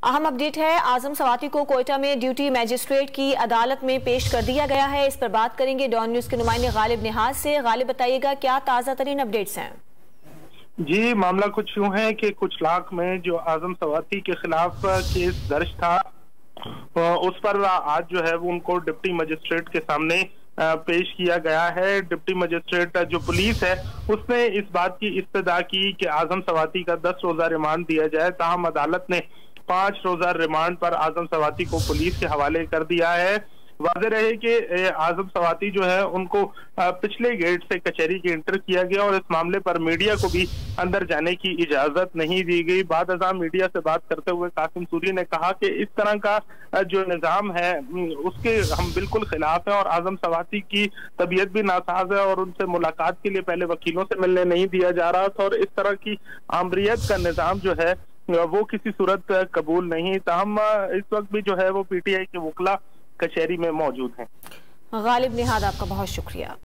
अहम अपडेट है, आजम सवाती को कोयटा में ड्यूटी मजिस्ट्रेट की अदालत में पेश कर दिया गया है। इस पर बात करेंगे डॉन न्यूज के नुमाइंदे गालिब निहाज से। गालिब, बताइएगा क्या ताज़ा तरीन अपडेट्स हैं? जी, मामला कुछ यूं है कि कुछ लाख में जो आजम सवाती के खिलाफ केस दर्ज था, उस पर आज जो है वो उनको डिप्टी मजिस्ट्रेट के सामने पेश किया गया है। डिप्टी मजिस्ट्रेट जो पुलिस है उसने इस बात की इस्तदा की कि आजम सवाती का 10 रोजा रिमांड दिया जाए, ताहम अदालत ने 5 रोजा रिमांड पर आजम सवाती को पुलिस के हवाले कर दिया है। वाज़ेह रहे कि आजम सवाती जो है उनको पिछले गेट से कचहरी के इंटर किया गया और इस मामले पर मीडिया को भी अंदर जाने की इजाजत नहीं दी गई। बाद अज़ां मीडिया से बात करते हुए कासिम सूरी ने कहा कि इस तरह का जो निज़ाम है उसके हम बिल्कुल खिलाफ हैं और आजम सवाती की तबीयत भी नासाज है और उनसे मुलाकात के लिए पहले वकीलों से मिलने नहीं दिया जा रहा था और इस तरह की आमरीत का निज़ाम जो है वो किसी सूरत कबूल नहीं। ताहम इस वक्त भी जो है वो PTI के वकला कचहरी में मौजूद हैं। गालिब निहाद, आपका बहुत शुक्रिया।